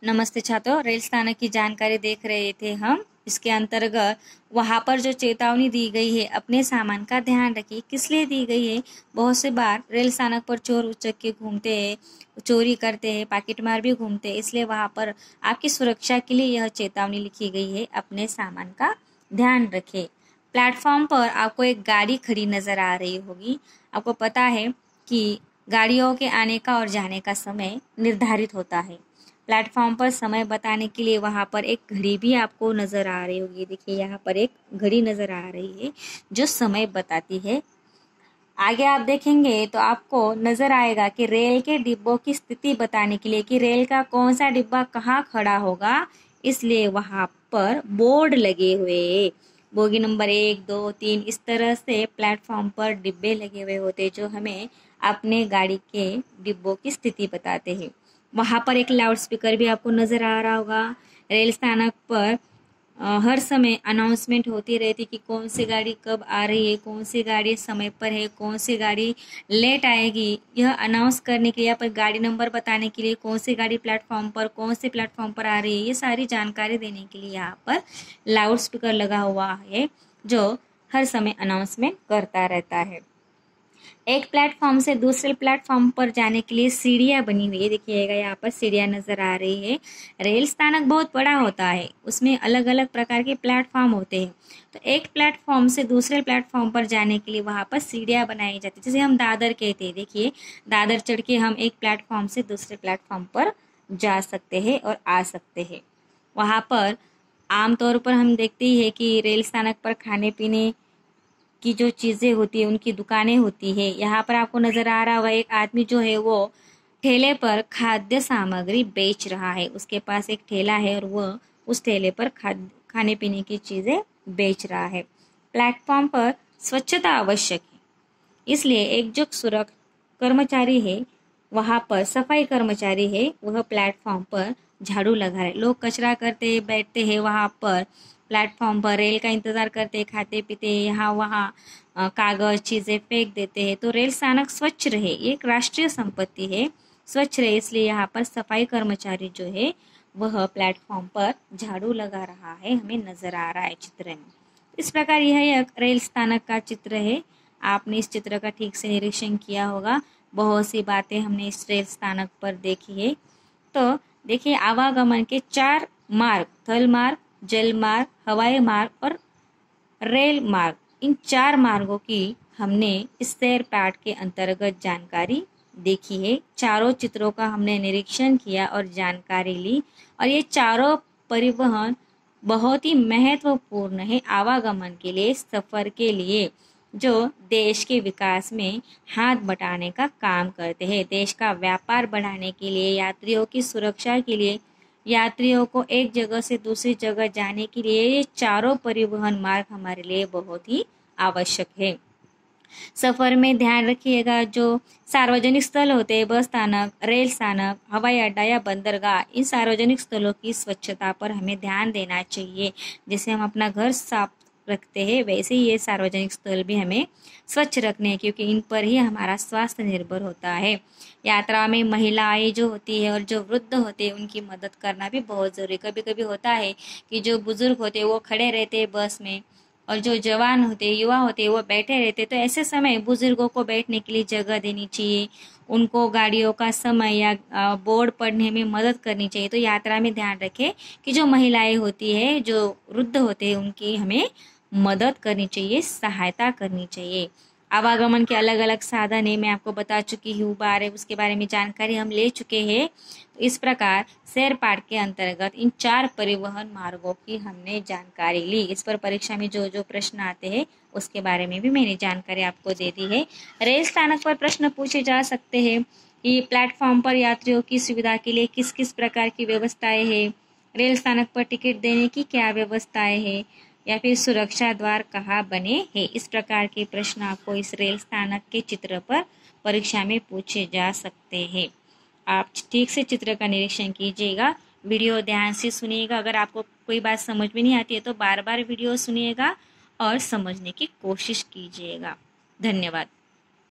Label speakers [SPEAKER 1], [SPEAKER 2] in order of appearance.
[SPEAKER 1] नमस्ते छात्रों, रेल स्थानक की जानकारी देख रहे थे हम। इसके अंतर्गत वहाँ पर जो चेतावनी दी गई है, अपने सामान का ध्यान रखिए। किस लिए दी गई है? बहुत से बार रेल स्थानक पर चोर उचक्के घूमते हैं, चोरी करते हैं, पॉकेटमार भी घूमते हैं। इसलिए वहाँ पर आपकी सुरक्षा के लिए यह चेतावनी लिखी गई है, अपने सामान का ध्यान रखें। प्लेटफॉर्म पर आपको एक गाड़ी खड़ी नजर आ रही होगी। आपको पता है कि गाड़ियों के आने का और जाने का समय निर्धारित होता है। प्लेटफॉर्म पर समय बताने के लिए वहाँ पर एक घड़ी भी आपको नज़र आ रही होगी। देखिए यहाँ पर एक घड़ी नज़र आ रही है जो समय बताती है। आगे आप देखेंगे तो आपको नज़र आएगा कि रेल के डिब्बों की स्थिति बताने के लिए कि रेल का कौन सा डिब्बा कहाँ खड़ा होगा, इसलिए वहाँ पर बोर्ड लगे हुए हैं। बोगी नंबर 1, 2, 3 इस तरह से प्लेटफॉर्म पर डिब्बे लगे हुए होते जो हमें अपने गाड़ी के डिब्बों की स्थिति बताते हैं। वहाँ पर एक लाउड स्पीकर भी आपको नज़र आ रहा होगा। रेल स्थानक पर हर समय अनाउंसमेंट होती रहती कि कौन सी गाड़ी कब आ रही है, कौन सी गाड़ी समय पर है, कौन सी गाड़ी लेट आएगी। यह अनाउंस करने के लिए, यहाँ पर गाड़ी नंबर बताने के लिए, कौन सी गाड़ी प्लेटफॉर्म पर, कौन से प्लेटफॉर्म पर आ रही है, ये सारी जानकारी देने के लिए यहाँ पर लाउड स्पीकर लगा हुआ है जो हर समय अनाउंसमेंट करता रहता है। एक प्लेटफॉर्म से दूसरे प्लेटफॉर्म पर जाने के लिए सीढ़ियाँ बनी हुई है। देखिएगा यहाँ पर सीढ़ियाँ नजर आ रही है। रेल स्थानक बहुत बड़ा होता है, उसमें अलग अलग प्रकार के प्लेटफॉर्म होते हैं। तो एक प्लेटफॉर्म से दूसरे प्लेटफॉर्म पर जाने के लिए वहाँ पर सीढ़ियाँ बनाई जाती है, जैसे हम दादर कहते हैं। देखिए दादर चढ़ के हम एक प्लेटफॉर्म से दूसरे प्लेटफॉर्म पर जा सकते हैं और आ सकते हैं। वहाँ पर आमतौर पर हम देखते ही है कि रेल स्थानक पर खाने पीने की जो चीज़ें होती है, उनकी दुकानें होती है। यहाँ पर आपको नज़र आ रहा होगा एक आदमी जो है वो ठेले पर खाद्य सामग्री बेच रहा है। उसके पास एक ठेला है और वह उस ठेले पर खाने पीने की चीज़ें बेच रहा है। प्लेटफॉर्म पर स्वच्छता आवश्यक है, इसलिए एक जो कर्मचारी है, वहाँ पर सफाई कर्मचारी है, वह प्लेटफॉर्म पर झाड़ू लगा रहे। लोग कचरा करते बैठते हैं वहाँ पर प्लेटफॉर्म पर, रेल का इंतज़ार करते खाते पीते यहाँ वहाँ कागज़ चीज़ें फेंक देते हैं। तो रेल स्थानक स्वच्छ रहे, ये एक राष्ट्रीय संपत्ति है, स्वच्छ रहे, इसलिए यहाँ पर सफाई कर्मचारी जो है वह प्लेटफॉर्म पर झाड़ू लगा रहा है, हमें नज़र आ रहा है चित्र में। इस प्रकार यह एक रेल स्थानक का चित्र है। आपने इस चित्र का ठीक से निरीक्षण किया होगा। बहुत सी बातें हमने इस रेल स्थानक पर देखी है। तो देखिए आवागमन के 4 मार्ग, थल मार्ग, जल मार्ग, हवाई मार्ग और रेल मार्ग, इन 4 मार्गों की हमने इस सैर पाठ के अंतर्गत जानकारी देखी है। चारों चित्रों का हमने निरीक्षण किया और जानकारी ली, और ये चारों परिवहन बहुत ही महत्वपूर्ण है आवागमन के लिए, सफर के लिए, जो देश के विकास में हाथ बटाने का काम करते हैं। देश का व्यापार बढ़ाने के लिए, यात्रियों की सुरक्षा के लिए, यात्रियों को एक जगह से दूसरी जगह जाने के लिए ये चारों परिवहन मार्ग हमारे लिए बहुत ही आवश्यक है। सफर में ध्यान रखिएगा, जो सार्वजनिक स्थल होते हैं, बस स्थानक, रेल स्थानक, हवाई अड्डा या बंदरगाह, इन सार्वजनिक स्थलों की स्वच्छता पर हमें ध्यान देना चाहिए। जैसे हम अपना घर साफ रखते हैं, वैसे ही ये सार्वजनिक स्थल भी हमें स्वच्छ रखने हैं, क्योंकि इन पर ही हमारा स्वास्थ्य निर्भर होता है। यात्रा में महिलाएं जो होती है और जो वृद्ध होते हैं, उनकी मदद करना भी बहुत ज़रूरी। कभी कभी होता है कि जो बुजुर्ग होते हैं वो खड़े रहते हैं बस में, और जो जवान होते हैं, युवा होते हैं, वो बैठे रहते हैं। तो ऐसे समय बुजुर्गों को बैठने के लिए जगह देनी चाहिए, उनको गाड़ियों का समय या बोर्ड पढ़ने में मदद करनी चाहिए। तो यात्रा में ध्यान रखें कि जो महिलाएं होती है, जो वृद्ध होते हैं, उनकी हमें मदद करनी चाहिए, सहायता करनी चाहिए। आवागमन के अलग अलग साधन है, मैं आपको बता चुकी हूँ, उसके बारे में जानकारी हम ले चुके हैं। तो इस प्रकार सैर पाठ के अंतर्गत इन 4 परिवहन मार्गों की हमने जानकारी ली। इस पर परीक्षा में जो जो प्रश्न आते हैं उसके बारे में भी मैंने जानकारी आपको दे दी है। रेल स्थानक पर प्रश्न पूछे जा सकते हैं कि प्लेटफॉर्म पर यात्रियों की सुविधा के लिए किस किस प्रकार की व्यवस्थाएं हैं, रेल स्थानक पर टिकट देने की क्या व्यवस्थाएं हैं, या फिर सुरक्षा द्वार कहाँ बने हैं। इस प्रकार के प्रश्न आपको इस रेल स्थानक के चित्र पर परीक्षा में पूछे जा सकते हैं। आप ठीक से चित्र का निरीक्षण कीजिएगा, वीडियो ध्यान से सुनिएगा। अगर आपको कोई बात समझ में नहीं आती है तो बार बार वीडियो सुनिएगा और समझने की कोशिश कीजिएगा। धन्यवाद।